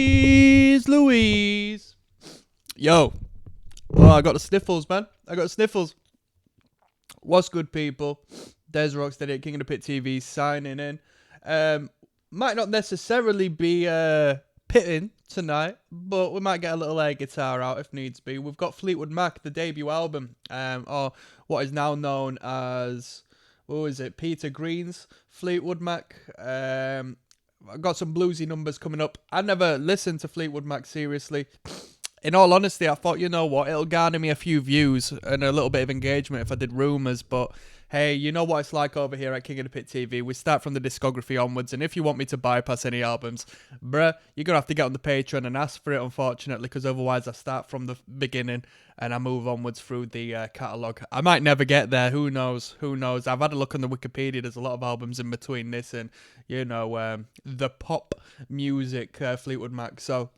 Jeez Louise. Yo. Oh, I got the sniffles, man. I got the sniffles. What's good, people? There's ROCKSTEADY at King of the Pit TV signing in. Might not necessarily be pitting tonight, but we might get a little air guitar out if needs be. We've got Fleetwood Mac, the debut album, or what is now known as, what was it, Peter Greene's Fleetwood Mac. I've got some bluesy numbers coming up. I never listened to Fleetwood Mac seriously. In all honesty, I thought, you know what, it'll garner me a few views and a little bit of engagement if I did rumours, but hey, you know what it's like over here at King of the Pit TV. We start from the discography onwards, and if you want me to bypass any albums, bruh, you're going to have to get on the Patreon and ask for it, unfortunately, because otherwise I start from the beginning and I move onwards through the catalogue. I might never get there, who knows, who knows. I've had a look on the Wikipedia, there's a lot of albums in between this and, you know, the pop music Fleetwood Mac, so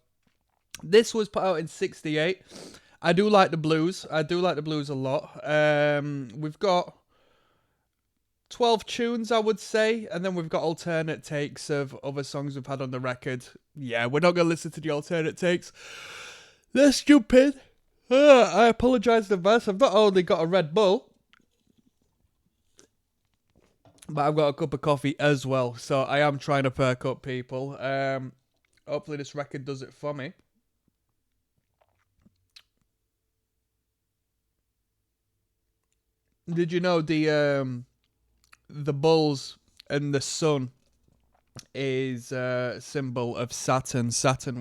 this was put out in 1968. I do like the blues. I do like the blues a lot. We've got 12 tunes, I would say, and then we've got alternate takes of other songs we've had on the record. Yeah, we're not going to listen to the alternate takes. They're stupid. I apologise in advance. I've not only got a Red Bull, but I've got a cup of coffee as well. So I am trying to perk up, people. Hopefully this record does it for me. Did you know the bulls and the sun is a symbol of Saturn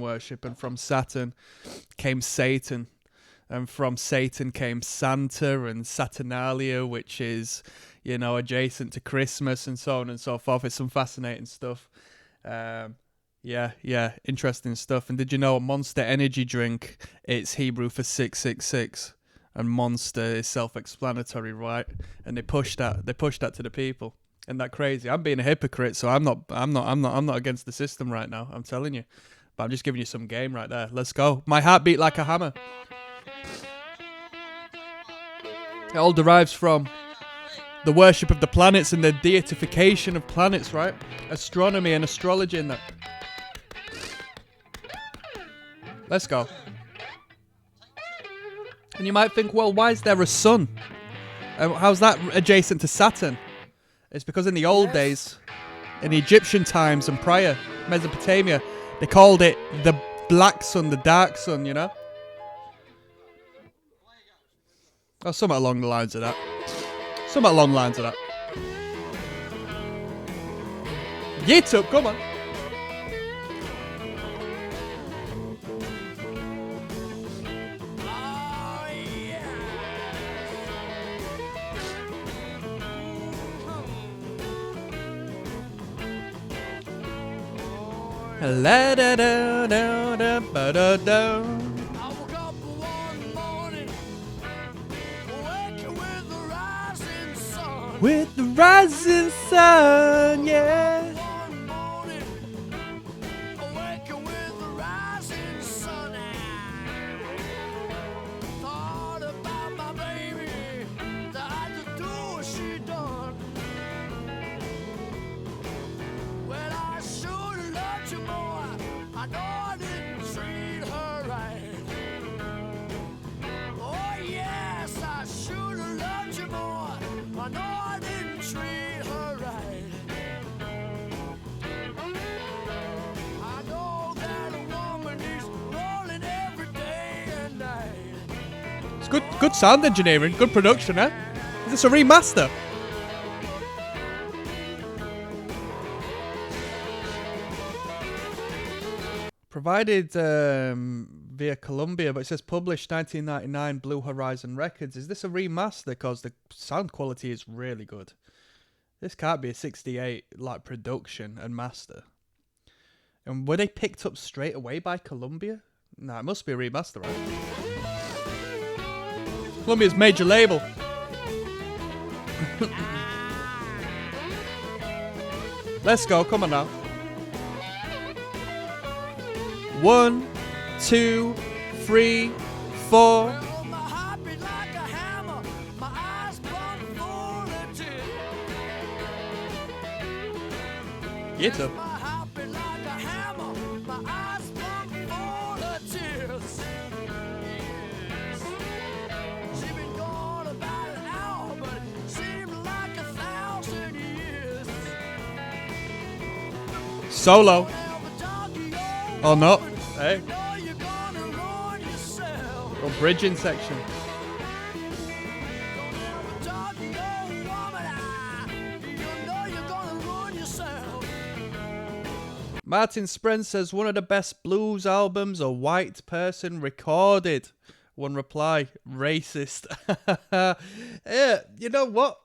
worship, and from Saturn came Satan, and from Satan came Santa and Saturnalia, which is, you know, adjacent to Christmas and so on and so forth. It's some fascinating stuff. Yeah, interesting stuff. And did you know a Monster energy drink, it's Hebrew for 666? And Monster is self-explanatory, right? And they push that to the people. Isn't that crazy? I'm being a hypocrite, so I'm not against the system right now. I'm telling you, but I'm just giving you some game right there. Let's go. My heart beat like a hammer. It all derives from the worship of the planets and the deification of planets, right? Astronomy and astrology and that. Let's go. And you might think, well, why is there a sun? How's that adjacent to Saturn? It's because in the old days, in the Egyptian times and prior, Mesopotamia, they called it the black sun, the dark sun, you know? Or something along the lines of that. Something along the lines of that. Get up, come on. La da da da da ba da da. I woke up one morning, waking with the rising sun. With the rising sun, yeah. One morning, waking with the rising sun. Thought about my baby, that I could do what she done. Well, I should loved you more. I know I didn't treat her right. Oh yes, I should have loved you more. I know I didn't treat her right. I know that a woman is rolling every day and night. It's good sound engineering, good production, eh? Is this a remaster? Provided via Columbia, but it says published 1999 Blue Horizon Records. Is this a remaster? Because the sound quality is really good. This can't be a 68 like production and master. And were they picked up straight away by Columbia? No, it must be a remaster, right? Columbia's major label. Let's go, come on now. 1, 2, 3, 4. Get up. solo. Or not. Hey. Or bridging section. Martin Spren says one of the best blues albums a white person recorded. One reply, racist. Yeah, you know what?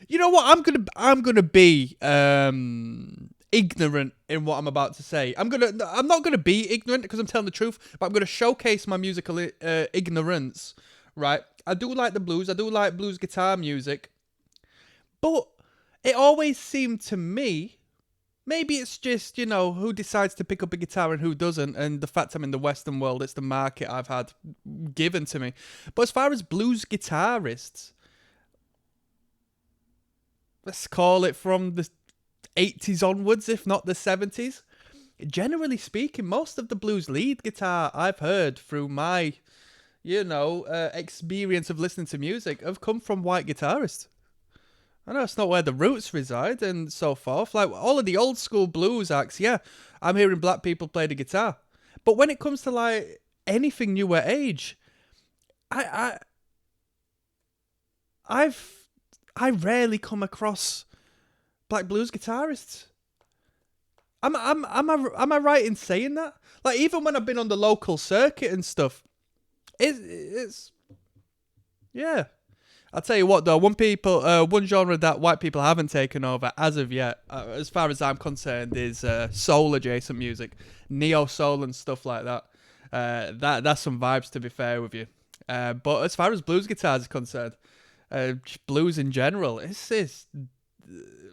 You know what? I'm gonna be ignorant in what I'm about to say. I'm not gonna be ignorant because I'm telling the truth, but I'm gonna showcase my musical ignorance. Right? I do like the blues. I do like blues guitar music, but it always seemed to me. Maybe it's just, you know, who decides to pick up a guitar and who doesn't, and the fact I'm in the Western world, it's the market I've had given to me. But as far as blues guitarists, let's call it from the 80s onwards, if not the 70s, generally speaking, most of the blues lead guitar I've heard through my, you know, experience of listening to music have come from white guitarists. I know it's not where the roots reside and so forth. Like all of the old school blues acts, yeah, I'm hearing black people play the guitar. But when it comes to like anything newer age, I rarely come across black blues guitarists. Am I right in saying that? Like even when I've been on the local circuit and stuff, it's yeah. I'll tell you what though, one genre that white people haven't taken over as of yet, as far as I'm concerned, is soul adjacent music, neo soul and stuff like that. That's some vibes, to be fair with you. But as far as blues guitars is concerned, blues in general, it's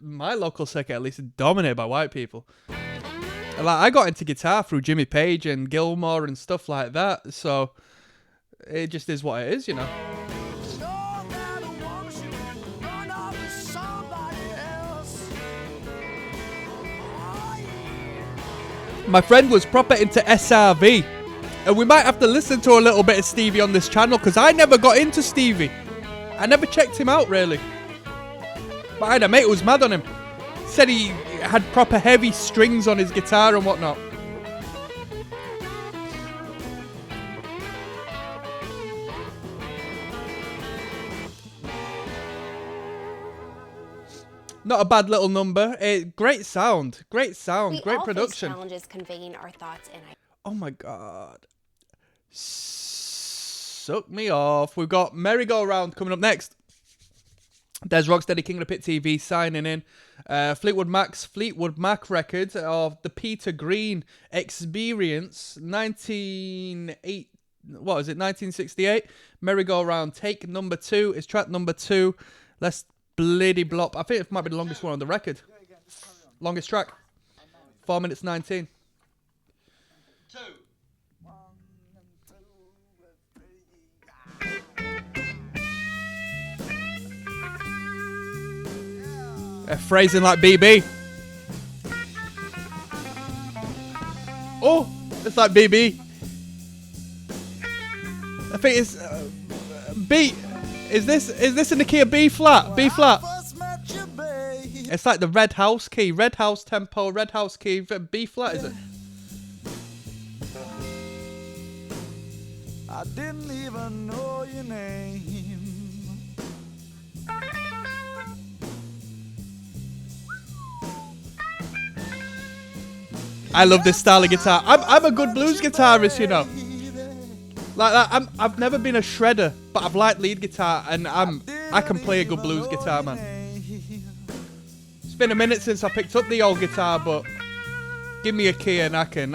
my local circuit at least is dominated by white people. Like I got into guitar through Jimmy Page and Gilmore and stuff like that, so it just is what it is, you know. My friend was proper into SRV, and we might have to listen to a little bit of Stevie on this channel because I never got into Stevie. I never checked him out really. But I had a mate who was mad on him. Said he had proper heavy strings on his guitar and whatnot. Not a bad little number. Great sound, great production. Challenges conveying our thoughts and oh my god, suck me off. We've got Merry-Go-Round coming up next. There's Rocksteady King of the Pit TV signing in. Fleetwood Mac record of the Peter Greene Experience, 1968. Merry-Go-Round take number 2 is track number 2. Let's bloody blop. I think it might be the longest one on the record. Longest track. 4 minutes 19. 2. Phrasing like BB. Oh, it's like BB. I think it's B. Is this in the key of B flat? B flat. It's like the red house key, red house tempo, red house key. B flat, is it? I didn't even know your name. I love this style of guitar. I'm a good blues guitarist, you know. Like that, I've never been a shredder, but I've liked lead guitar, and I can play a good blues guitar, man. It's been a minute since I picked up the old guitar, but give me a key and I can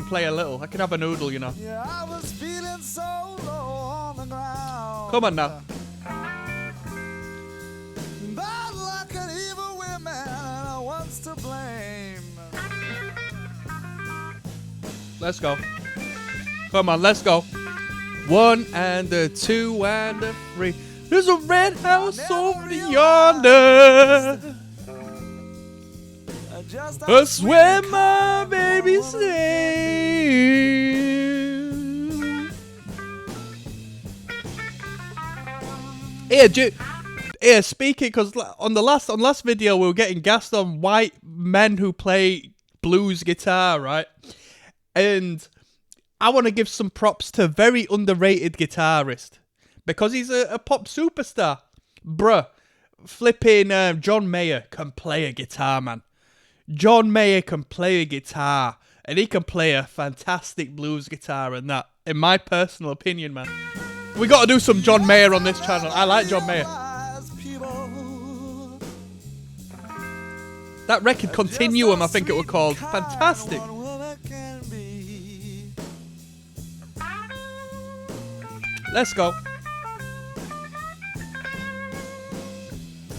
play a little. I can have a noodle, you know. Yeah, I was feeling so low on the ground. Come on now. Bad luck and evil women, I was to blame. Let's go. Come on, let's go. 1 and a 2 and a 3. There's a red house over yonder. That's where my baby stays. Here, speaking, because on last video we were getting gassed on white men who play blues guitar, right? And I want to give some props to a very underrated guitarist because he's a pop superstar. Bruh, flipping John Mayer can play a guitar, man. John Mayer can play a guitar, and he can play a fantastic blues guitar, and that, in my personal opinion, man. We got to do some John Mayer on this channel. I like John Mayer. That record, Continuum, I think it was called. Fantastic. Let's go.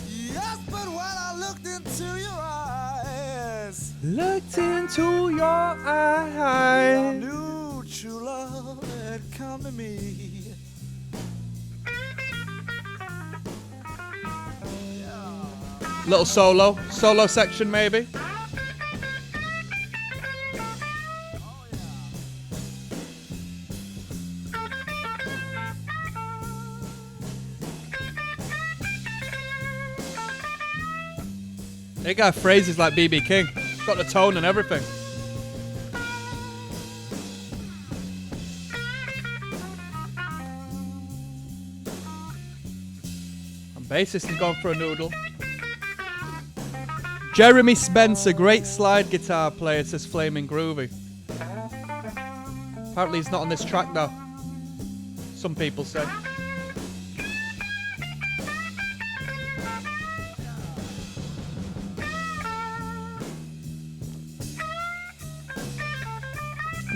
Yes, but when I looked into your eyes, Looked into your I eyes. knew true love had come to me. Little solo section maybe. They got phrases like BB King. Got the tone and everything. And bassist has gone for a noodle. Jeremy Spencer, great slide guitar player, says Flaming Groovy. Apparently he's not on this track though. Some people say.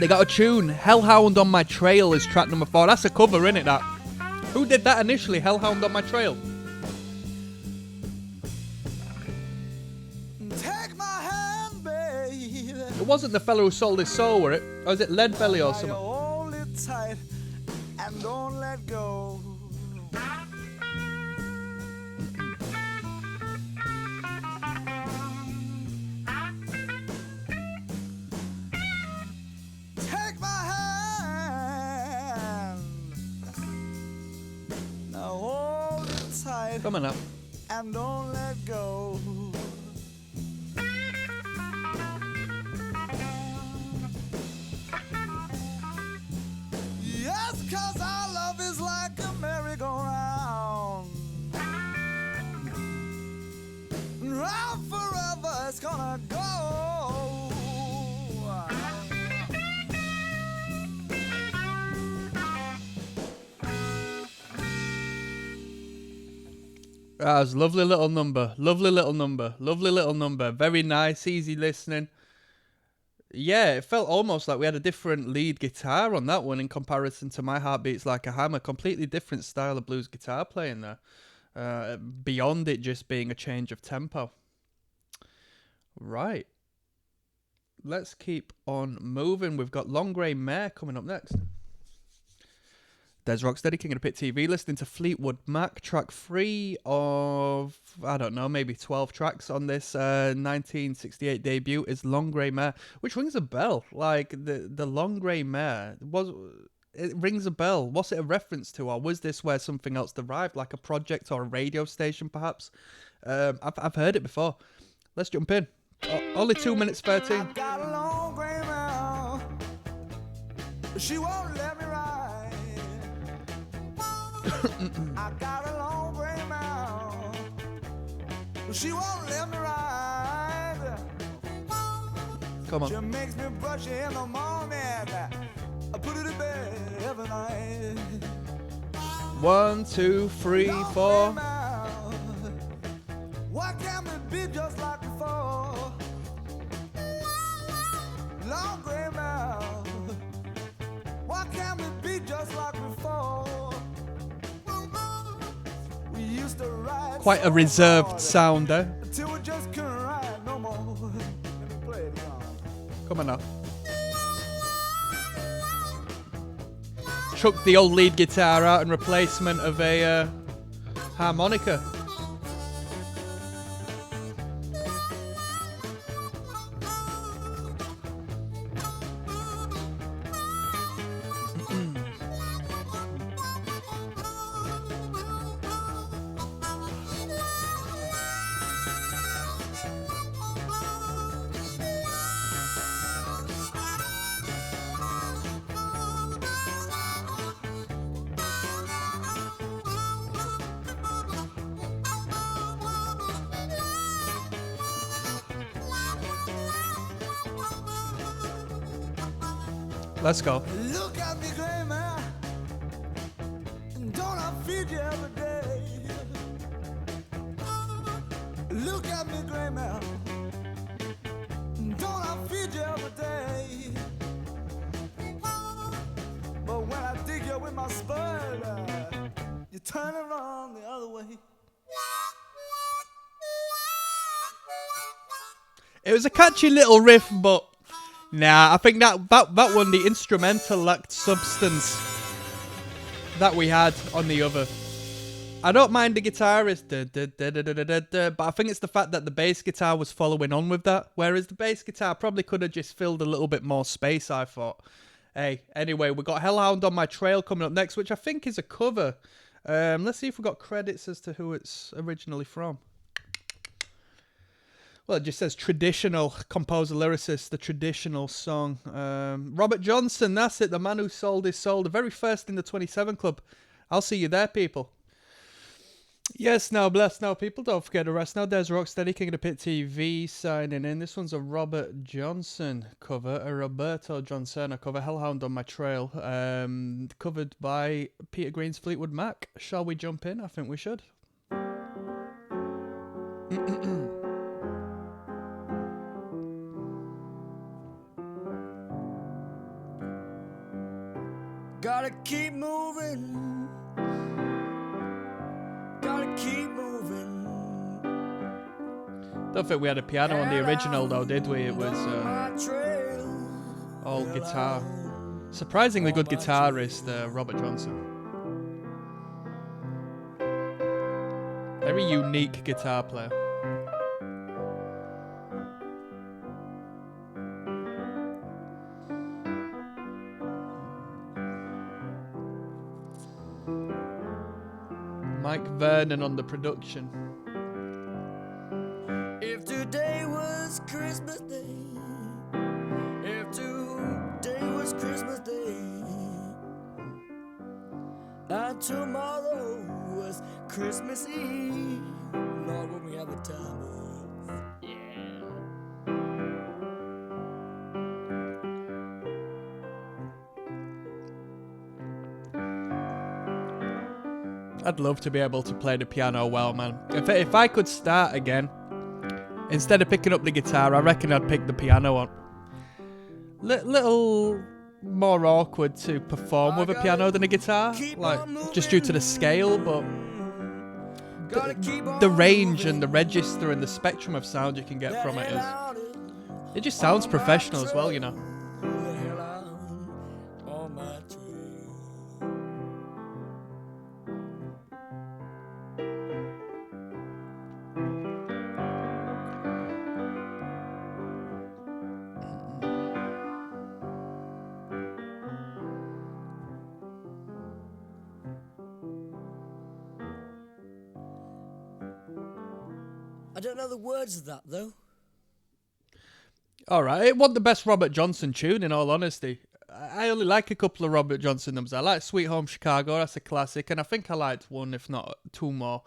They got a tune. Hellhound on My Trail is track number 4. That's a cover, innit, that? Who did that initially? Hellhound on My Trail? Take my hand, baby. It wasn't the fellow who sold his soul, were it? Or was it Lead Belly or something? Hold it tight and don't let go. Take my hand. Now hold it tight Come on now. and don't let go. Yes, 'cause our love is like a merry-go-round. Round forever it's gonna go. That was a lovely little number. Lovely little number. Lovely little number. Very nice, easy listening. Yeah, it felt almost like we had a different lead guitar on that one in comparison to My Heart Beats Like a Hammer. Completely different style of blues guitar playing there. Beyond it just being a change of tempo. Right. Let's keep on moving. We've got Long Grey Mare coming up next. There's Rocksteady, King of the Pit TV, listening to Fleetwood Mac, track 3 of, I don't know, maybe 12 tracks on this 1968 debut is Long Grey Mare, which rings a bell. Like, the Long Grey Mare, it rings a bell. What's it a reference to? Or was this where something else derived, like a project or a radio station, perhaps? I've heard it before. Let's jump in. Only 2 minutes 13. I've got a long gray mare. She won't let me ride. I got a long gray mare. She won't let me ride. Come She on. makes me brush her in the morning. I put her to bed every night. 1, 2, 3, 4. Why can't it be just like before? Long gray mare. Why can't it be just like before? We used to ride Quite a so reserved hard sound, eh? until we just couldn't ride no more. Let me play it again. Come on now. Chuck the old lead guitar out in replacement of a harmonica. Let's go. Look at me, gray man. Don't I feed you every day? Look at me, gray man. Don't I feed you every day? But when I dig you with my spade, you turn around the other way. It was a catchy little riff, but nah, I think that one, the instrumental lacked substance that we had on the other. I don't mind the guitarist, but I think it's the fact that the bass guitar was following on with that, whereas the bass guitar probably could have just filled a little bit more space, I thought. Hey, anyway, we got Hellhound on My Trail coming up next, which I think is a cover. Let's see if we got credits as to who it's originally from. Well, it just says traditional composer lyricist, the traditional song. Robert Johnson, that's it, the man who sold his soul, the very first in the 27 Club. I'll see you there, people. Yes, now, bless now, people. Don't forget to rest now. There's Rocksteady, King of the Pit TV signing in. This one's a Robert Johnson cover, a Roberto Johnson cover, Hellhound on My Trail, covered by Peter Greene's Fleetwood Mac. Shall we jump in? I think we should. Gotta keep moving. Gotta keep moving. Don't think we had a piano on the original though, did we? It was all guitar. Surprisingly good guitarist, Robert Johnson. Very unique guitar player. Mike Vernon on the production. If today was Christmas Day, if today was Christmas Day, and tomorrow was Christmas Eve, Lord, when we have a time of, yeah. I'd love to be able to play the piano well, man. If I could start again, instead of picking up the guitar, I reckon I'd pick the piano on. Little more awkward to perform with a piano than a guitar, like just due to the scale, but the range and the register and the spectrum of sound you can get from it it just sounds professional as well, you know. I don't know the words of that, though. Alright, it wasn't the best Robert Johnson tune, in all honesty. I only like a couple of Robert Johnson numbers. I like Sweet Home Chicago, that's a classic, and I think I liked one, if not two more.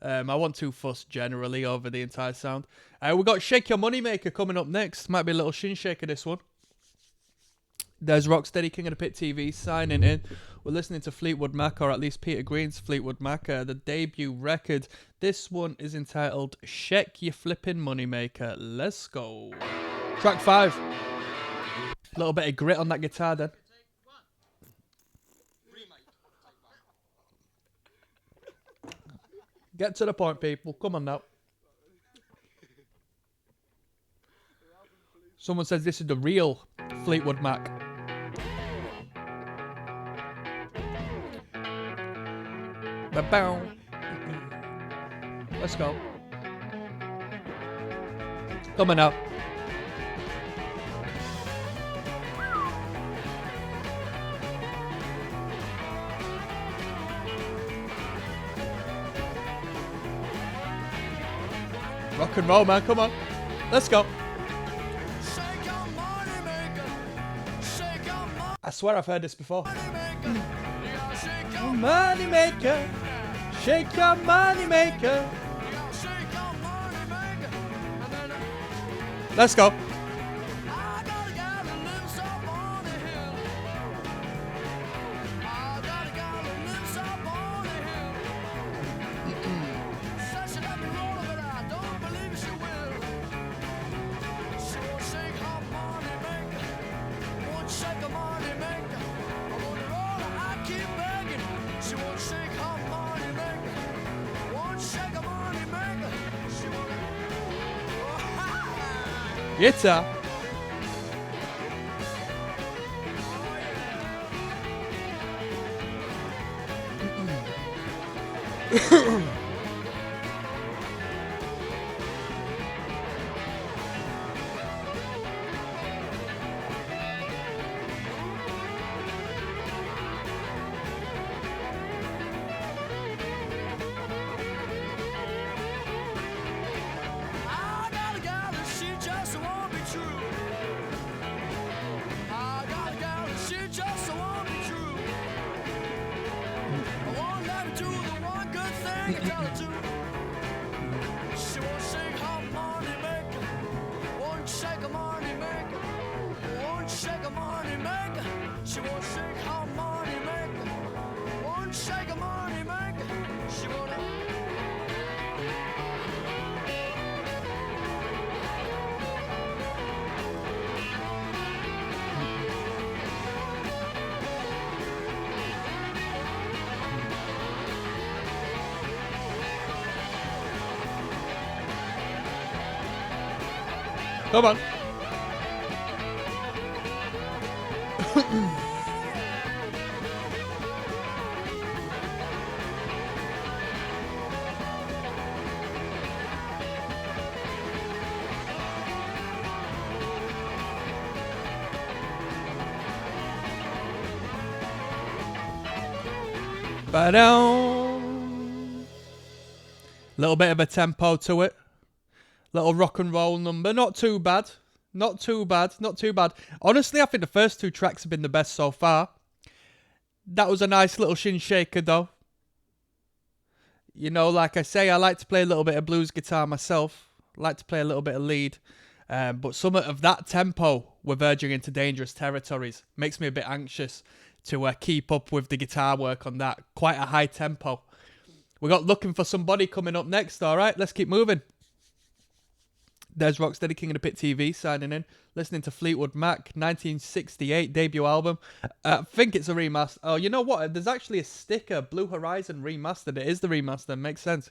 I want Too Fussed generally over the entire sound. We got Shake Your Moneymaker coming up next. Might be a little shin shaker, this one. There's Rocksteady, King of the Pit TV signing in. We're listening to Fleetwood Mac, or at least Peter Greene's Fleetwood Mac, the debut record. This one is entitled Shake Your Flippin' Moneymaker. Let's go. Track 5. A little bit of grit on that guitar then. Get to the point, people. Come on now. Someone says this is the real Fleetwood Mac. Ba-bow. Let's go. Coming up. Rock and roll, man. Come on. Let's go. I swear I've heard this before. Money maker, shake your money maker. Let's go. Guitar. I got a gal and she just won't be true. I got a gal and she just won't be true. I won't let her do the one good thing I tell her to. She won't shake her money maker. Won't shake her money maker. Won't shake her money maker. She won't shake her money maker. Won't shake her money maker. She won't. Come on. Ba-dum. Little bit of a tempo to it. Little rock and roll number. Not too bad. Not too bad. Not too bad. Honestly, I think the first two tracks have been the best so far. That was a nice little shin shaker, though. You know, like I say, I like to play a little bit of blues guitar myself. I like to play a little bit of lead. But some of that tempo, we're verging into dangerous territories. Makes me a bit anxious to keep up with the guitar work on that. Quite a high tempo. We got Looking for Somebody coming up next, all right? Let's keep moving. There's Rocksteady, King of the Pit TV, signing in. Listening to Fleetwood Mac, 1968 debut album. I think it's a remaster. Oh, you know what? There's actually a sticker, Blue Horizon remastered. It is the remaster. Makes sense.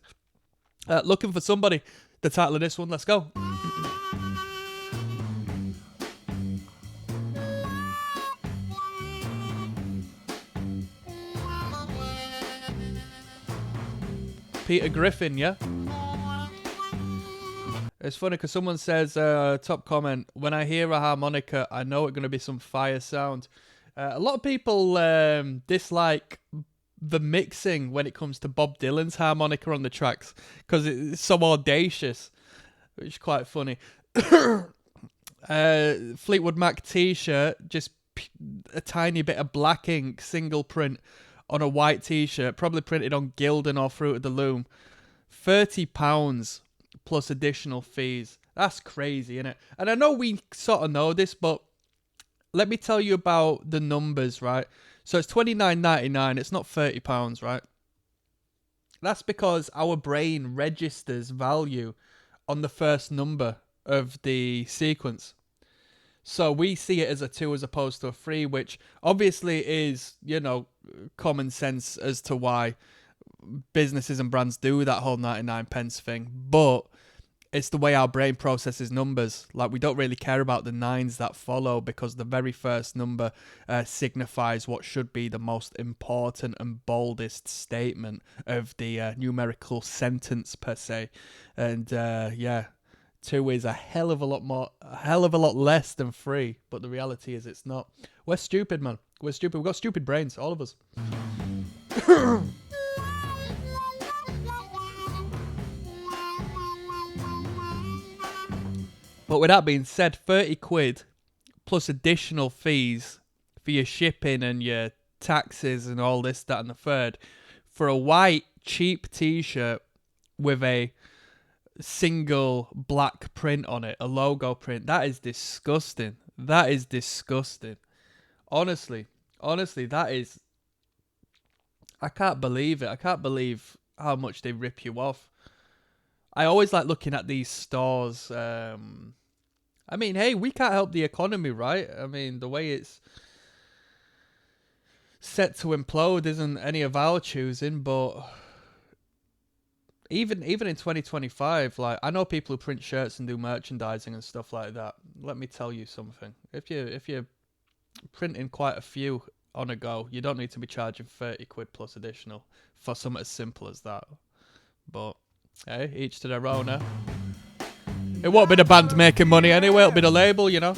Looking for Somebody, the title of this one. Let's go. Peter Griffin, yeah? It's funny because someone says, top comment, when I hear a harmonica, I know it's going to be some fire sound. A lot of people dislike the mixing when it comes to Bob Dylan's harmonica on the tracks because it's so audacious, which is quite funny. Fleetwood Mac t-shirt, just a tiny bit of black ink, single print on a white t-shirt, probably printed on Gildan or Fruit of the Loom. £30 plus additional fees. That's crazy, isn't it? And I know we sort of know this, but let me tell you about the numbers, right? So it's $29.99. It's not £30, right? That's because our brain registers value on the first number of the sequence. So we see it as a 2 as opposed to a 3, which obviously is, you know, common sense as to why businesses and brands do that whole 99 pence thing. But it's the way our brain processes numbers. Like, we don't really care about the nines that follow because the very first number signifies what should be the most important and boldest statement of the numerical sentence per se. And yeah, 2 is a hell of a lot less than 3, but the reality is it's not. We're stupid, man. We're stupid. We've got stupid brains, all of us. But with that being said, 30 quid plus additional fees for your shipping and your taxes and all this, that, and the third for a white, cheap t-shirt with a single black print on it, a logo print. That is disgusting. That is disgusting. Honestly, that is... I can't believe it. I can't believe how much they rip you off. I always like looking at these stores. I mean, hey, we can't help the economy, right? I mean, the way it's set to implode isn't any of our choosing, but even in 2025, like I know people who print shirts and do merchandising and stuff like that. Let me tell you something. If you're printing quite a few on a go, you don't need to be charging 30 quid plus additional for something as simple as that. But hey, each to their own, eh? It won't be the band making money anyway, it'll be the label, you know.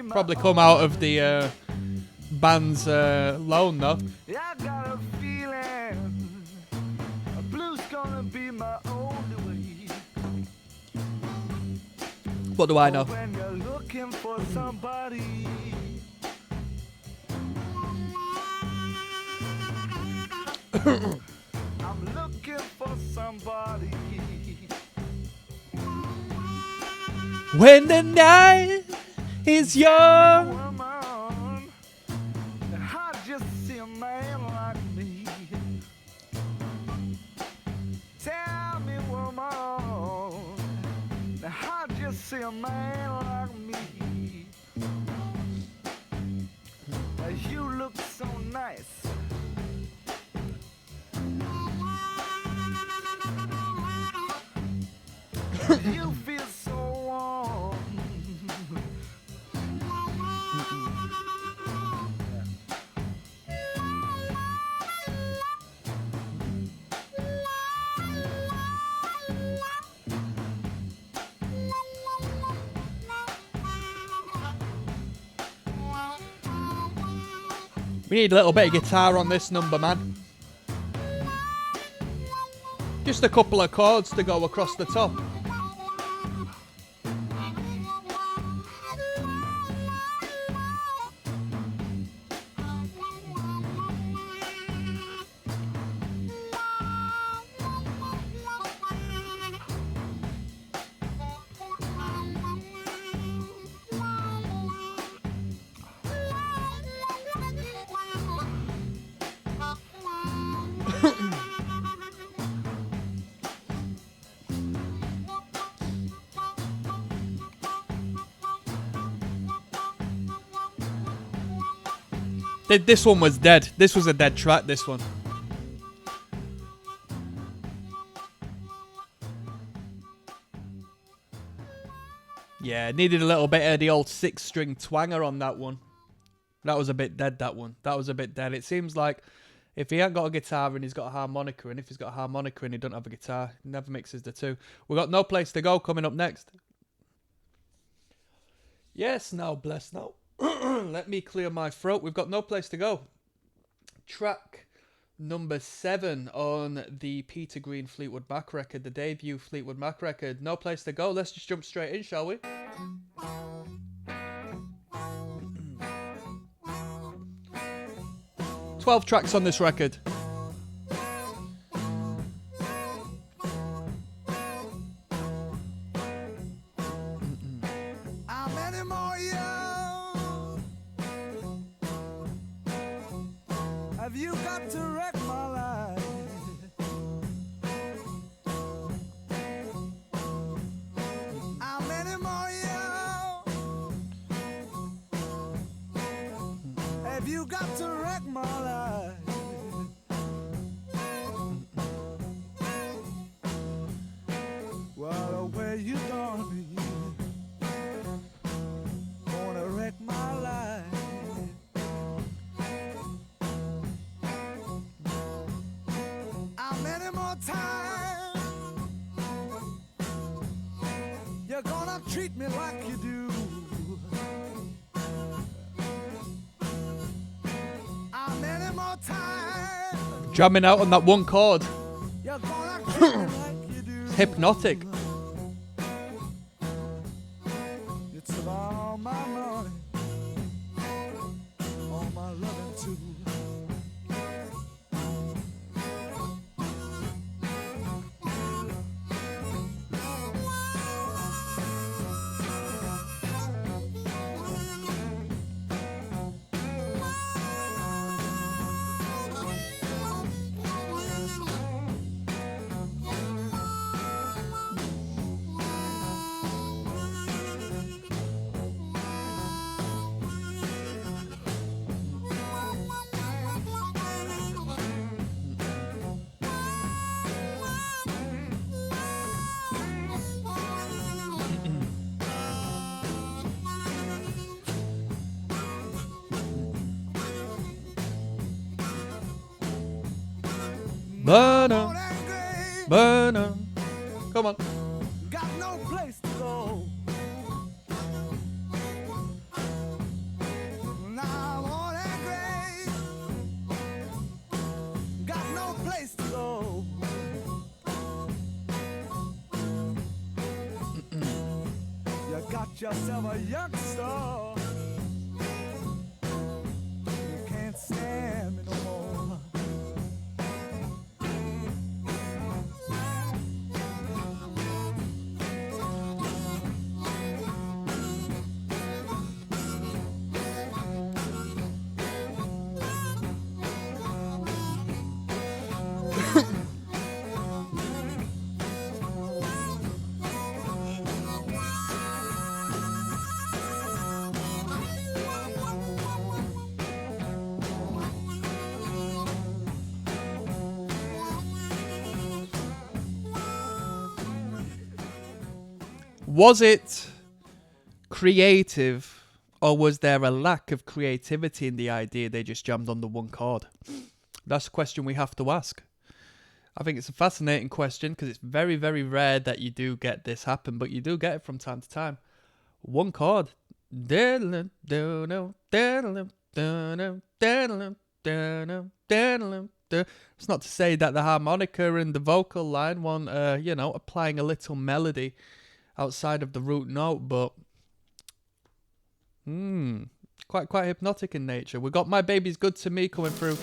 Probably come out of the band's loan though. I got a feeling blues gonna be my only way. What do I know? When you're looking for somebody, I'm looking for somebody. When the night is young. Woman, I just see a man like me. Tell me, woman, I just see a man like me. You look so nice. You feel so warm. We need a little bit of guitar on this number, man. Just a couple of chords to go across the top. This one was dead. This was a dead track, this one. Yeah, needed a little bit of the old 6-string twanger on that one. That was a bit dead, that one. That was a bit dead. It seems like if he ain't got a guitar and he's got a harmonica, and if he's got a harmonica and he don't have a guitar, he never mixes the two. We got No Place to Go coming up next. Yes, now, bless now. Let me clear my throat. We've got No Place to Go. Track number 7 on the Peter Greene Fleetwood Mac record, the debut Fleetwood Mac record. No Place to Go. Let's just jump straight in, shall we? 12 tracks on this record. I'm any more young. Have you got to wreck my life? I'm any more young. Have you got to wreck my life? Well, where you gonna be? Gonna wreck my life. How many more times you're gonna treat me like you do? How many more times Jamming out on that one chord. you're gonna treat me like you do? Hypnotic. It's about all my money, all my loving too. Burner, burner. Come on. Got no place to go. Now I'm on that grave. Got no place to go. You got yourself a youngster. You can't stand me no more. Was it creative, or was there a lack of creativity in the idea they just jammed on the one chord? That's a question we have to ask. I think it's a fascinating question because it's very, very rare that you do get this happen, but you do get it from time to time. One chord. It's not to say that the harmonica and the vocal line want, applying a little melody outside of the root note, but quite hypnotic in nature. We got My Baby's Good to Me coming through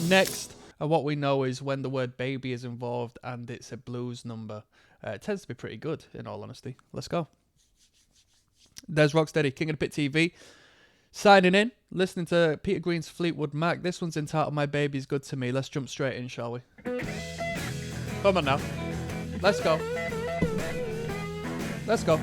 next, and what we know is when the word baby is involved and it's a blues number, it tends to be pretty good, in all honesty. Let's go. There's Rocksteady, King of the Pit TV, signing in, listening to Peter Greene's Fleetwood Mac. This one's entitled My Baby's Good to Me. Let's jump straight in, shall we? Come on now. Let's go. Let's go.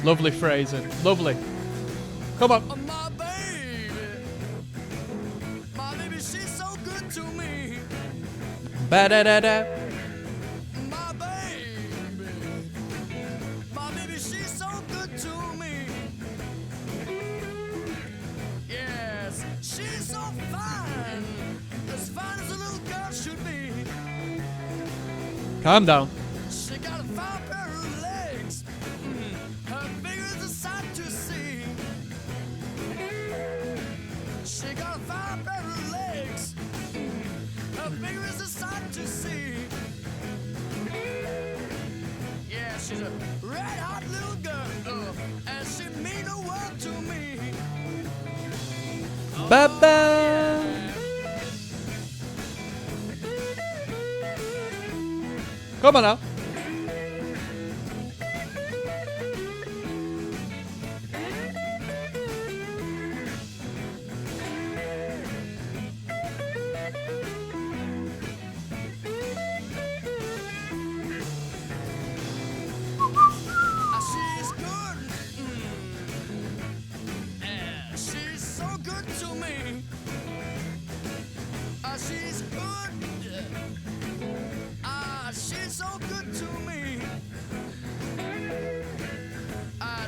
Lovely phrasing. Lovely. Come on. My baby, she's so good to me. Ba-da-da-da. My baby, she's so good to me. Yes, she's so fine as a little girl should be. Calm down. She got a fine pair of legs. Her figure's a sight to see. She got a fine pair of legs. Her figure is a sight to see. Yeah, she's a red hot little girl, and she mean the world to me. Ba-ba. Come on now. She's good. Yeah, she's so good to me. She's good. She's so good to me.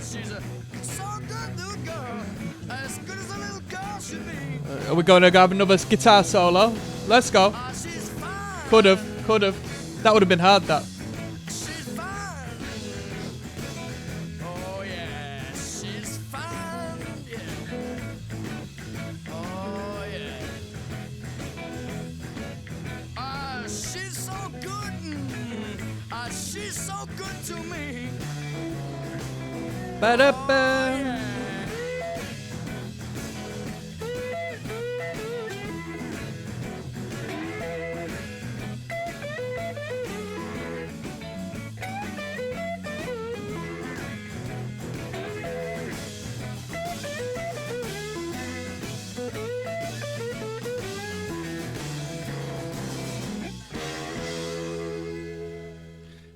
She's a so good little girl, as good as a little girl should be. Are we going to have another guitar solo? Let's go. She's fine. Could have. That would have been hard, that. She's fine. Oh yeah, she's fine. Yeah. Oh yeah. She's so good. She's so good to me. Ba-da-ba.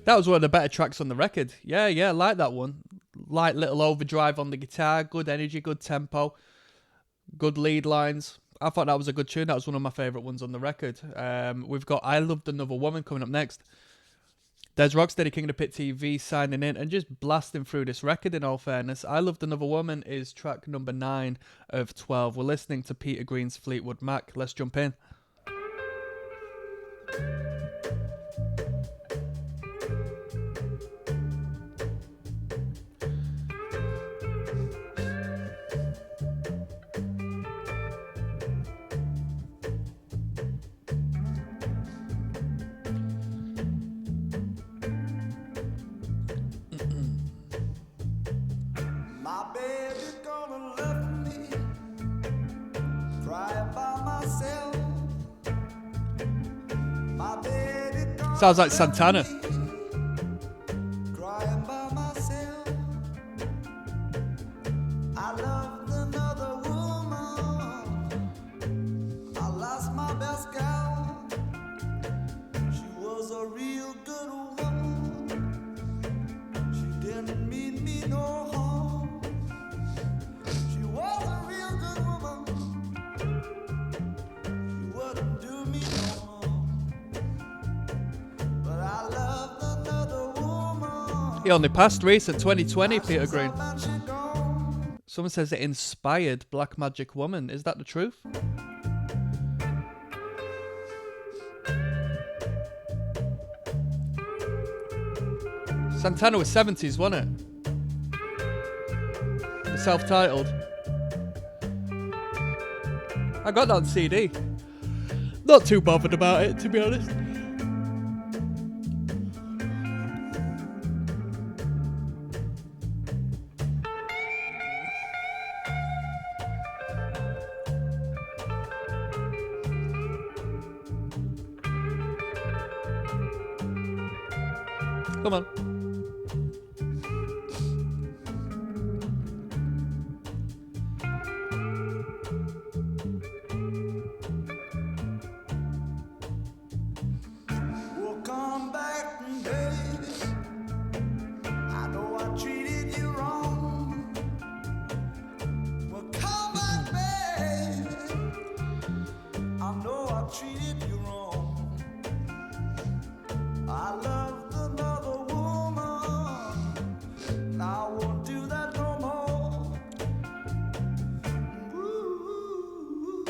That was one of the better tracks on the record. Yeah, I like that one. Light little overdrive on the guitar, good energy, good tempo, good lead lines. I thought that was a good tune. That was one of my favourite ones on the record. We've got I Loved Another Woman coming up next. There's Rocksteady, King of the Pit TV signing in and just blasting through this record, in all fairness. I Loved Another Woman is track number 9 of 12. We're listening to Peter Greene's Fleetwood Mac. Let's jump in. My baby gonna left me, crying by myself. My baby gonna Sounds like Santana. crying by myself. I loved another woman. I lost my best gal. She was a real good woman. She didn't mean me no harm. She was a real good woman. She wouldn't do me no harm. But I loved another woman. He only passed recent 2020, Peter Greene. And she gone. Someone says it inspired Black Magic Woman. Is that the truth? Santana was 70s, wasn't it? Self-titled. I got that on CD. Not too bothered about it, to be honest. Come on. Well, come back, baby. I know I treated you wrong. Well, come back, baby. I know I treated you wrong. I loved another woman. Now I won't do that no more. Ooh,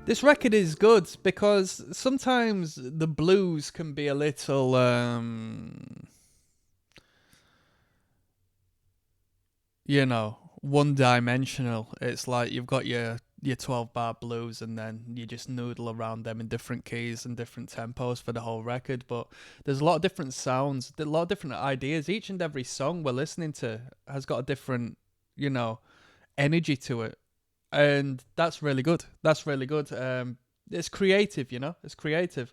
This record is good because sometimes the blues can be a little one-dimensional. It's like you've got your 12-bar blues and then you just noodle around them in different keys and different tempos for the whole record. But there's a lot of different sounds, a lot of different ideas. Each and every song we're listening to has got a different, energy to it. And that's really good. That's really good. It's creative, It's creative.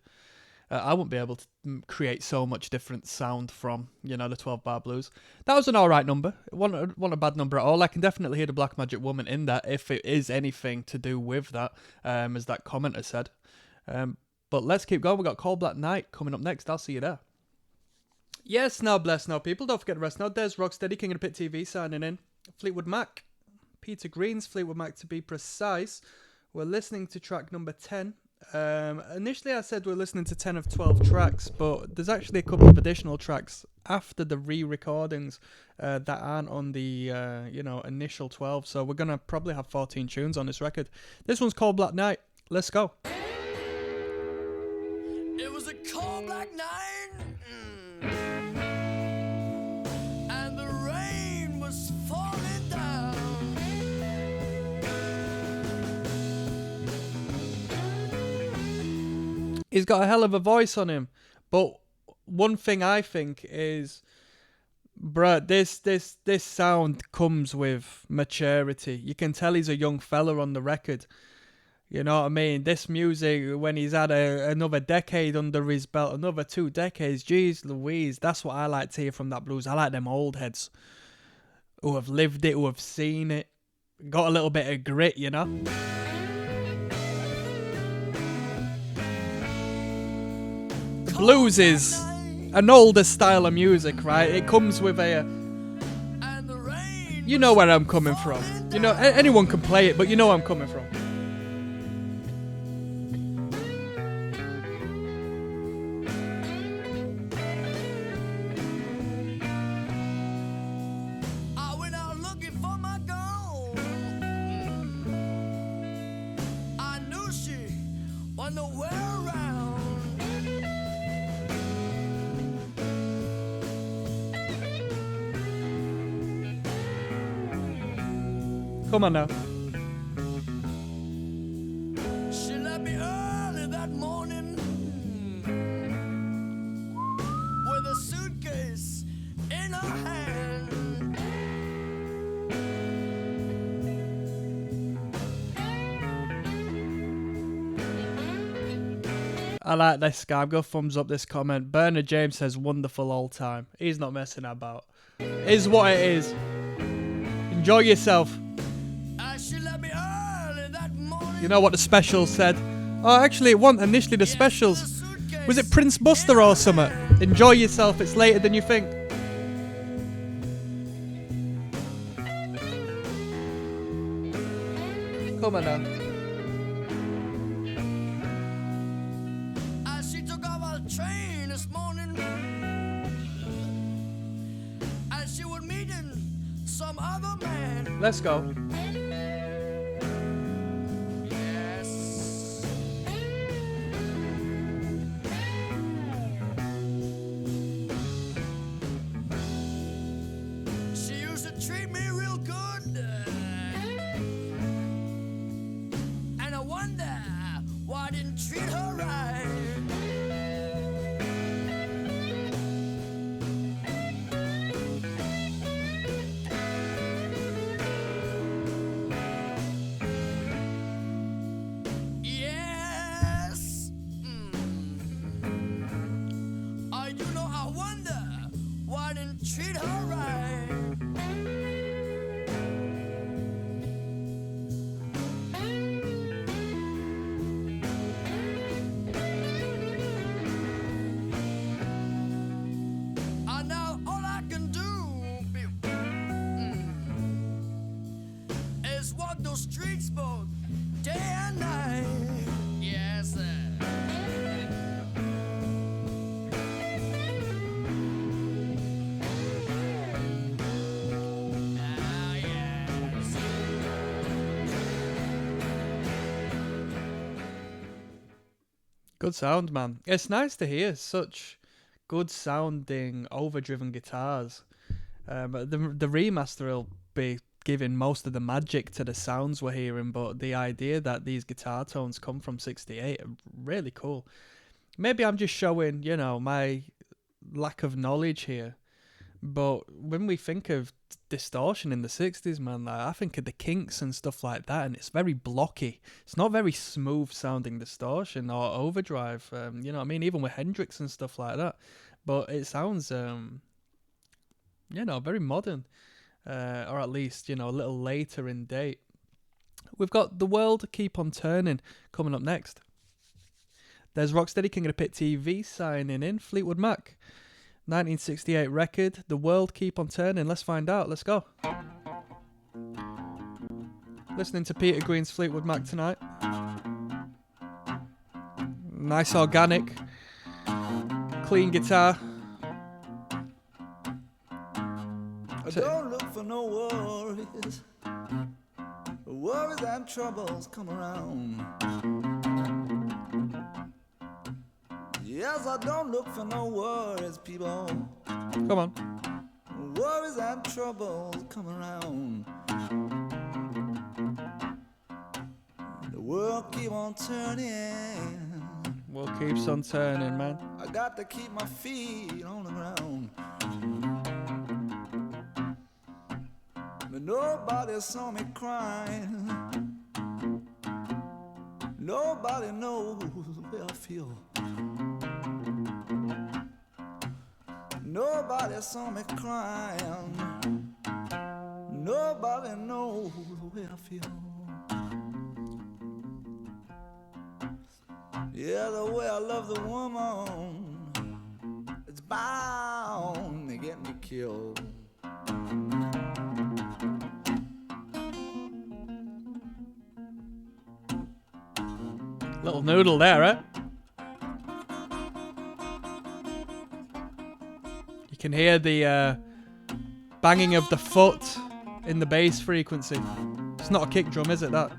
I wouldn't be able to create so much different sound from, the 12-bar blues. That was an all right number. It wasn't a bad number at all. I can definitely hear the Black Magic Woman in that, if it is anything to do with that, as that commenter said. But let's keep going. We've got Cold Black Night coming up next. I'll see you there. Yes, now bless now, people. Don't forget the rest now. There's Rocksteady, King of the Pit TV signing in. Fleetwood Mac. Peter Greene's Fleetwood Mac, to be precise. We're listening to track number 10. Initially I said we're listening to 10 of 12 tracks, but there's actually a couple of additional tracks after the re-recordings that aren't on the initial 12, so we're gonna probably have 14 tunes on this record. This one's called Black Night. Let's go. it was a cold black night, and the rain was falling down. He's got a hell of a voice on him, but one thing I think is, bruh, this sound comes with maturity. You can tell he's a young fella on the record. You know what I mean? This music, when he's had another decade under his belt, another 2 decades, jeez Louise, that's what I like to hear from that blues. I like them old heads who have lived it, who have seen it, got a little bit of grit, you know? Blues is an older style of music, right? It comes with a... and the rain. You know where I'm coming from. You know, anyone can play it, but you know where I'm coming from. I went out looking for my gold. I knew she was nowhere around. Come on now. She left me early that morning with a suitcase in her hand. I like this guy. I've got thumbs up this comment. Bernard James says wonderful all time. He's not messing about. Is what it is. Enjoy yourself. She left me early that morning. You know what the specials said? Oh, actually, it wasn't initially the specials. Was it Prince Buster or something? Enjoy yourself. It's later than you think. Come on now. As she took off a train this morning, and she was meeting some other man. Let's go. Yes. She used to treat me real good, and I wonder why I didn't treat her right. Yes. I do know. I wonder why I didn't treat her right. And now all I can do is walk those streets both day and night. Yes, sir. Ah, yes. Good sound, man. It's nice to hear such good sounding, overdriven guitars. The remaster will be giving most of the magic to the sounds we're hearing, but the idea that these guitar tones come from 68 are really cool. Maybe I'm just showing, you know, my lack of knowledge here. But when we think of distortion in the 60s, man, like, I think of the Kinks and stuff like that, and it's very blocky. It's not very smooth sounding distortion or overdrive, you know what I mean? Even with Hendrix and stuff like that. But it sounds, you know, very modern, or at least, you know, a little later in date. We've got The World Keep on Turning coming up next. There's Rocksteady, King of the Pit TV signing in. Fleetwood Mac. 1968 record, The World Keep on Turning. Let's find out. Let's go. Listening to Peter Green's Fleetwood Mac tonight. Nice organic, clean guitar. I don't look for no worries. Worries and troubles come around. Yes, I don't look for no worries, people. Come on. Worries and troubles come around. The world keep on turning. World keeps on turning, man. I got to keep my feet on the ground. But nobody saw me crying. Nobody knows the way I feel. Nobody saw me crying. Nobody knows the way I feel. Yeah, the way I love the woman, it's bound to get me killed. Little noodle there, eh? You can hear the banging of the foot in the bass frequency. It's not a kick drum, is it, that?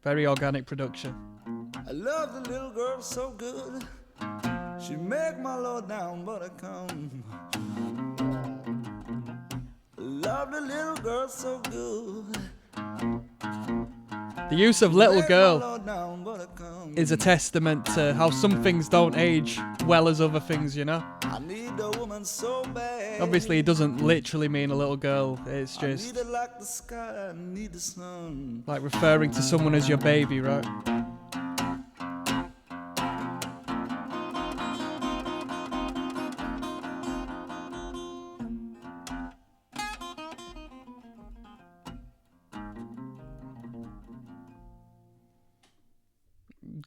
Very organic production. I love the little girl so good. She make my low down buttercome. Love the little girl so good. The use of little Make my girl low down buttercome. is a testament to how some things don't age well as other things, you know? I need a woman so bad. Obviously, it doesn't literally mean a little girl. It's I need just it like the sky, I need the sun. like referring to someone as your baby, right?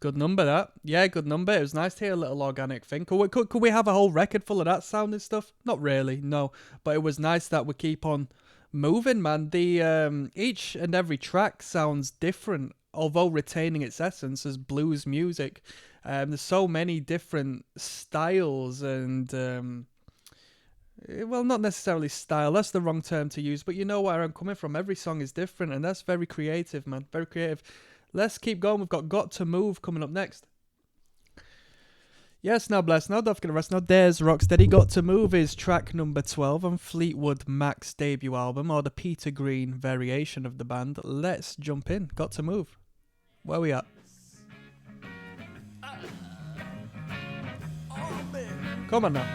Good number, that. Yeah, good number. It was nice to hear a little organic thing. Could we have a whole record full of that sounding stuff? Not really, no. But it was nice that we keep on moving, man. The each and every track sounds different, although retaining its essence as blues music. There's so many different styles and... well, not necessarily style. That's the wrong term to use. But you know where I'm coming from. Every song is different, and that's very creative, man. Very creative. Let's keep going. We've got to Move coming up next. Yes, now bless. Now don't forget the rest. Now there's Rocksteady. Got to Move is track number 12 on Fleetwood Mac's debut album, or the Peter Greene variation of the band. Let's jump in. Got to Move. Where we at? Come on now.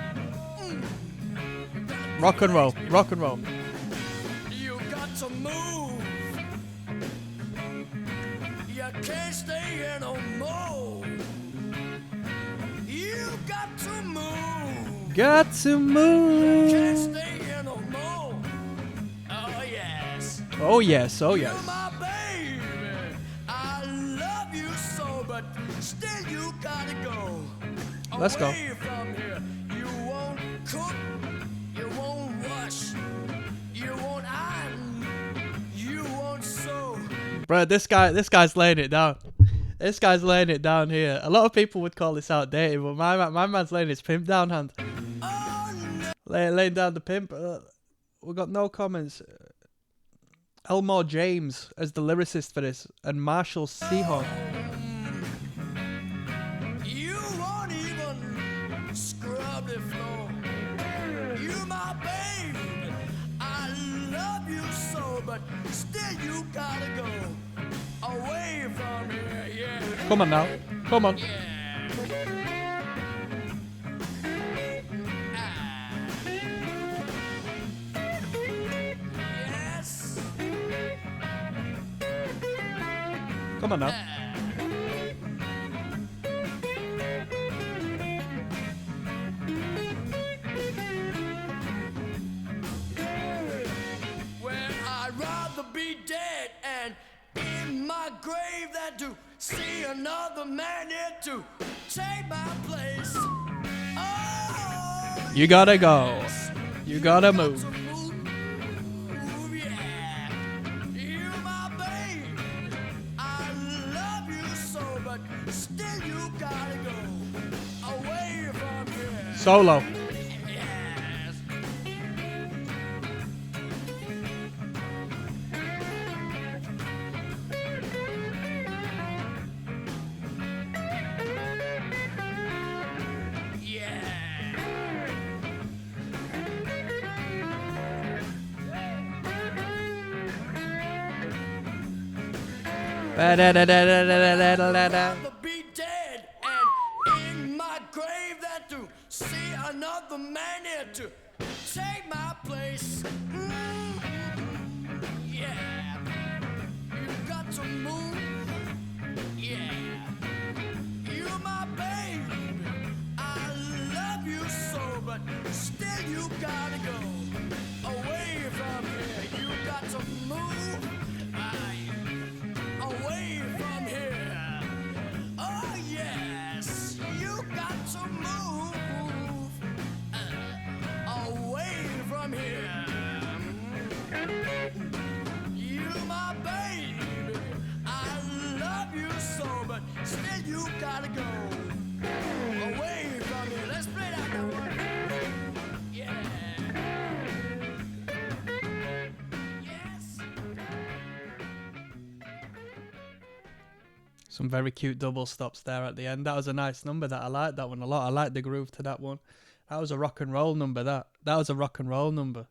Rock and roll. Rock and roll. You got to move. You can't stay here no more. You got to move. Got to Can't move. stay here no more. Oh yes. Oh yes. Oh You're yes. my baby. I love you so, but still you gotta go. Let's go. Away from here. You won't cook. You won't wash. You won't iron. You won't sew. Bro, this guy's laying it down. This guy's laying it down here. A lot of people would call this outdated, but my man's laying his pimp down hand. Oh no. Laying down the pimp. We got no comments. Elmore James as the lyricist for this, and Marshall Seahorn. You won't even scrub the floor. You my baby. I love you so, but still you gotta go away from here. Yeah. Come on now. Come on. Yes. Come on now. Well, I'd rather be dead and in my grave than to see another man here to take my place. Oh, You gotta go. You gotta got move. to move, yeah. You my baby. I love you so, but still you gotta go away from here. Solo. Yes. Ba-da-da-da-da-da-da-da-da. Be dead and in my grave than to see another man here to take my place. Still you gotta go away from here. You got to move away from here. Oh yes, you got to move away from here. You my baby, I love you so, but still you gotta go away from here. Let's play that one. Yeah. Yes. Some very cute double stops there at the end. That was a nice number. That I liked that one a lot. I liked the groove to that one. That was a rock and roll number. That was a rock and roll number.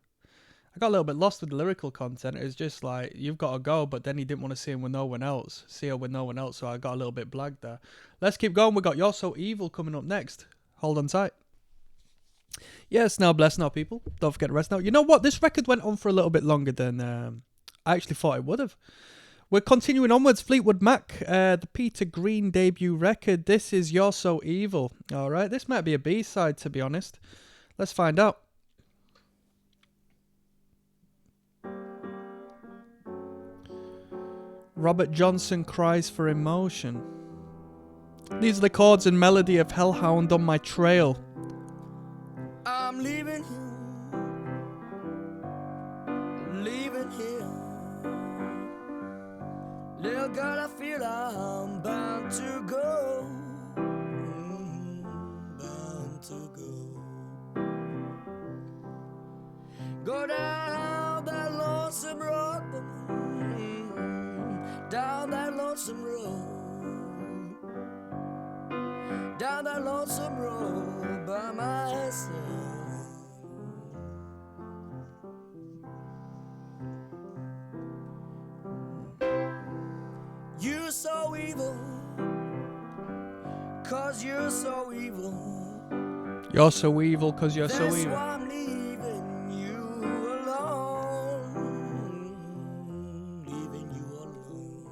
I got a little bit lost with the lyrical content. It was just like, you've got to go, but then he didn't want to see him with no one else. See her with no one else, so I got a little bit blagged there. Let's keep going. We got You're So Evil coming up next. Hold on tight. Yes, now bless now, people. Don't forget to rest now. You know what? This record went on for a little bit longer than I actually thought it would have. We're continuing onwards. Fleetwood Mac, the Peter Greene debut record. This is You're So Evil. All right, this might be a B-side, to be honest. Let's find out. Robert Johnson cries for emotion. These are the chords and melody of Hellhound on my trail. I'm leaving here, leaving here. Little girl, I feel I'm bound to go, bound to go. Go down that lonesome road, down that lonesome road, down that lonesome road by myself. You're so evil, 'cause you're so evil. You're so evil because you're so That's evil. why I'm leaving you alone, leaving you alone.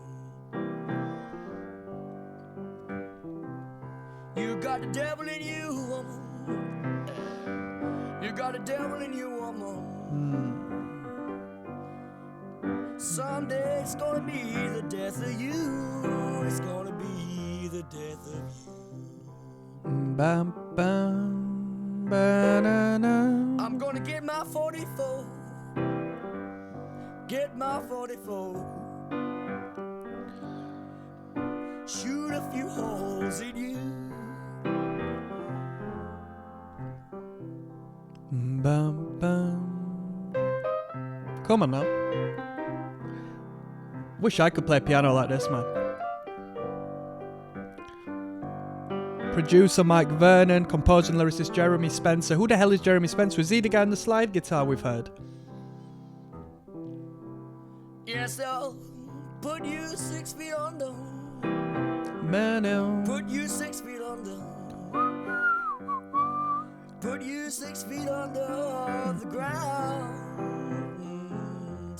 You got the devil in you, woman. You got the devil in you, woman. Someday it's gonna be the death of you. It's gonna be the death of you. Bam, bam, ba-na-na. I'm gonna get my 44. Get my 44. Shoot a few holes in you. Bam, bam. Come on now. Wish I could play piano like this, man. Producer Mike Vernon, composer and lyricist Jeremy Spencer. Who the hell is Jeremy Spencer? Is he the guy on the slide guitar we've heard? Yes, I'll put you 6 feet under. Man, Put you 6 feet under. Put you 6 feet under the ground.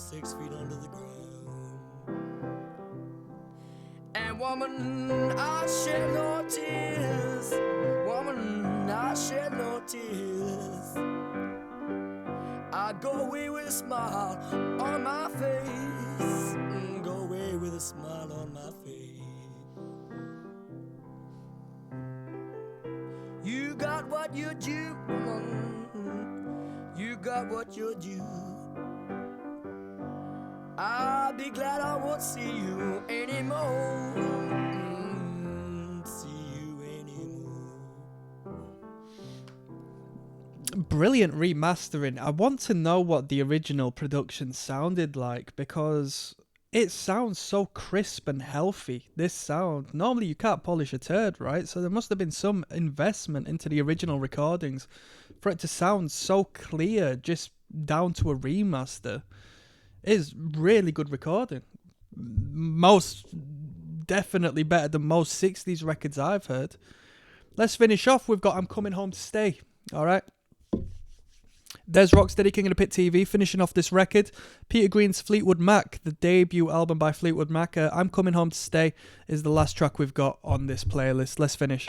6 feet under the ground. And woman, I shed no tears. Woman, I shed no tears. I go away with a smile on my face. Go away with a smile on my face. You got what you're due, woman. You got what you're due. I'll be glad I won't see you anymore. See you anymore. brilliant remastering. I want to know what the original production sounded like, because it sounds so crisp and healthy, this sound. Normally you can't polish a turd, right? So there must have been some investment into the original recordings for it to sound so clear, just down to a remaster. It is really good recording. Most definitely better than most 60s records I've heard. Let's finish off. We've got I'm Coming Home to Stay. All right. There's ROCKSTEADY, King of the Pit TV, finishing off this record. Peter Greene's Fleetwood Mac, the debut album by Fleetwood Mac. I'm Coming Home to Stay is the last track we've got on this playlist. Let's finish.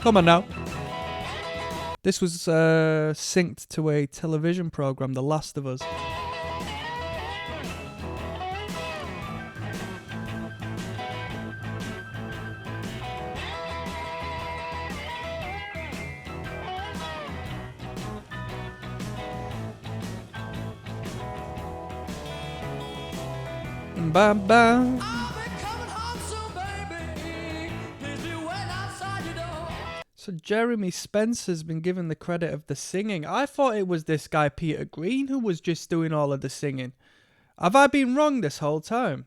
Come on now. This was synced to a television program, The Last of Us. Bam bam. I'll be coming home soon, baby. Please be waiting outside your door. So Jeremy Spencer's been given the credit of the singing. I thought it was this guy Peter Greene who was just doing all of the singing. Have I been wrong this whole time?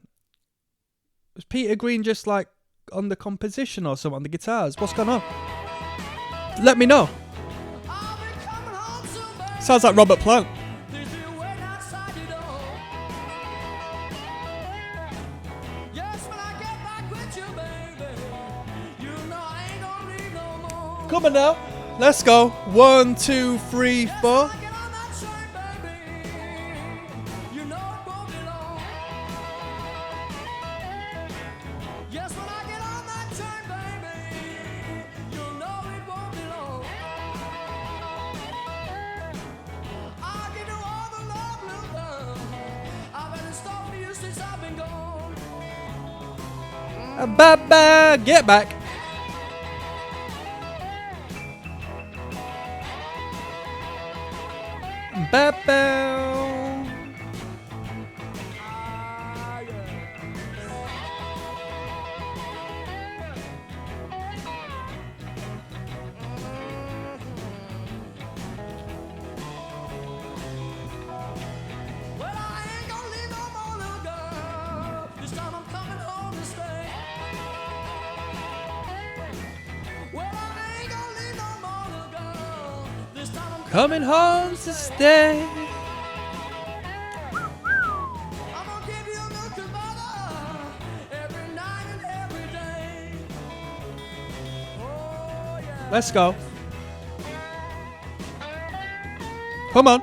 Was Peter Greene just like on the composition or something on the guitars? What's going on? Let me know. I'll be coming home soon, baby. Sounds like Robert Plant. Please be waiting outside your door. Yes, when I get back with you, baby, you know I ain't gonna leave no more. Come on now. Let's go. 1, 2, 3, 4. When I get on that train, baby, you know it won't be long. Yes, when I get on that train, baby, you know it won't be long. I'll give you all the love, little girl. I've been in store for you since I've been gone. Ba-ba. Get back. Ba-ba. Ah, yeah. Well, I ain't gonna leave no more, little girl. This time I'm coming home to stay. Well, I ain't gonna leave no more, little girl. This time I'm Coming home to stay. I'm gonna give you milk and butter every night and every day. Oh, yeah. Let's go. Come on.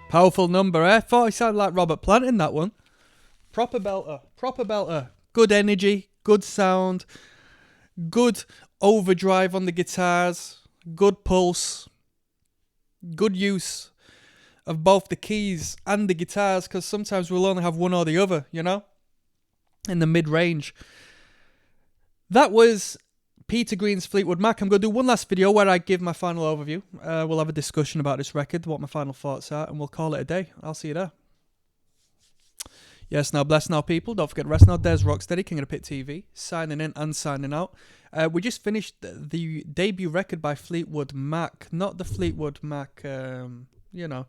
Powerful number, eh? Thought he sounded like Robert Plant in that one. Proper belter. Proper belter. Good energy. Good sound. Good overdrive on the guitars. Good pulse. Good use of both the keys and the guitars, because sometimes we'll only have one or the other, you know? In the mid-range. That was Peter Greene's Fleetwood Mac. I'm going to do one last video where I give my final overview. We'll have a discussion about this record, what my final thoughts are, and we'll call it a day. I'll see you there. Yes, now, bless now, people. Don't forget to rest now. There's Rocksteady, King of the Pit TV, signing in and signing out. We just finished the debut record by Fleetwood Mac. Not the Fleetwood Mac, you know,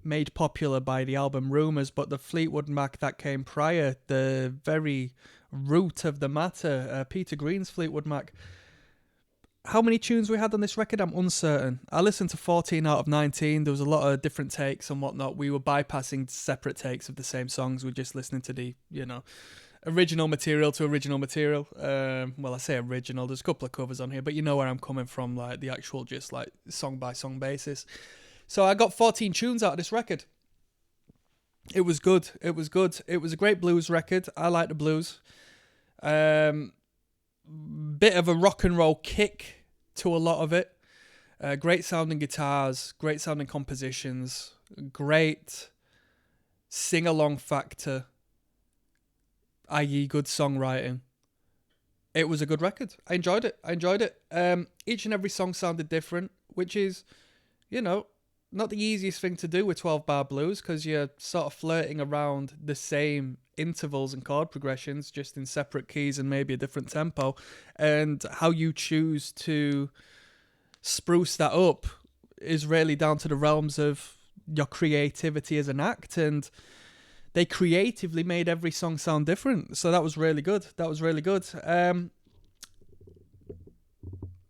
made popular by the album Rumours, but the Fleetwood Mac that came prior, the very root of the matter, Peter Greene's Fleetwood Mac. How many tunes we had on this record, I'm uncertain. I listened to 14 out of 19. There was a lot of different takes and whatnot. We were bypassing separate takes of the same songs. We're just listening to the, you know, original material to original material. Well, I say original. There's a couple of covers on here, but you know where I'm coming from, like the actual just like song by song basis. So I got 14 tunes out of this record. It was good. It was good. It was a great blues record. I like the blues. Bit of a rock and roll kick to a lot of it. Great sounding guitars, great sounding compositions, great sing-along factor, i.e. good songwriting. It was a good record. I enjoyed it. Each and every song sounded different, which is, you know, not the easiest thing to do with 12-bar blues, because you're sort of flirting around the same intervals and chord progressions, just in separate keys and maybe a different tempo. And how you choose to spruce that up is really down to the realms of your creativity as an act. And they creatively made every song sound different. So that was really good.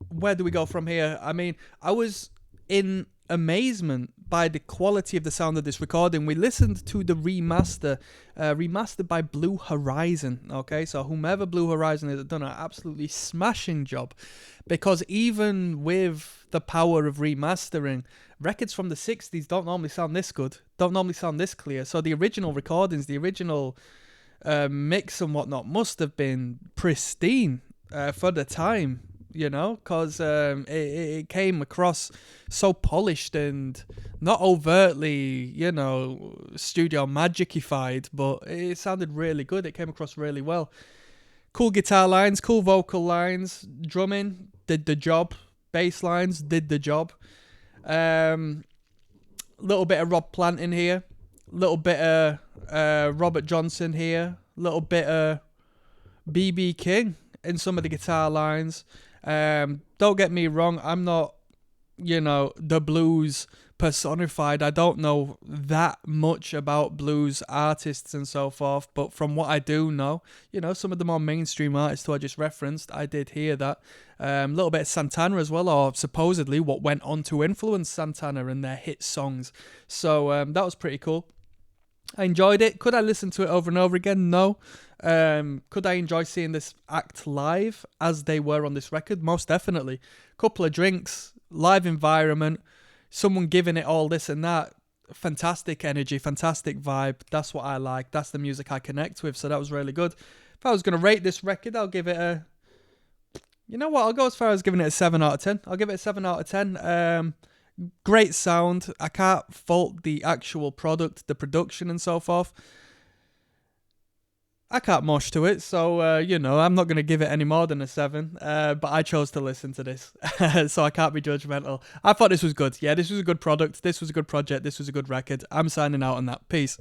Where do we go from here? I mean, I was in amazement by the quality of the sound of this recording. We listened to the remastered by Blue Horizon. Okay, so whomever Blue Horizon has done an absolutely smashing job, because even with the power of remastering, records from the 60s don't normally sound this good, don't normally sound this clear. So the original recordings, the original mix and whatnot must have been pristine for the time, you know, because it came across so polished and not overtly, you know, studio magicified, but it sounded really good. It came across really well. Cool guitar lines, cool vocal lines, drumming did the job, bass lines did the job. Little bit of Rob Plant in here, little bit of Robert Johnson here, little bit of BB King in some of the guitar lines. Don't get me wrong, I'm not, you know, the blues personified. I don't know that much about blues artists and so forth, but from what I do know, you know, some of the more mainstream artists who I just referenced, I did hear that. A little bit of Santana as well, or supposedly what went on to influence Santana and their hit songs. So that was pretty cool. I enjoyed it. Could I listen to it over and over again? No. Could I enjoy seeing this act live as they were on this record? Most definitely. Couple of drinks, live environment, someone giving it all this and that. Fantastic energy, fantastic vibe. That's what I like. That's the music I connect with. So that was really good. If I was going to rate this record, I'll give it a... You know what? I'll go as far as giving it a 7 out of 10. I'll give it a 7 out of 10. Great sound. I can't fault the actual product, the production and so forth. I can't mosh to it, so, you know, I'm not going to give it any more than a 7, but I chose to listen to this, so I can't be judgmental. I thought this was good. Yeah, this was a good product. This was a good project. This was a good record. I'm signing out on that. Peace.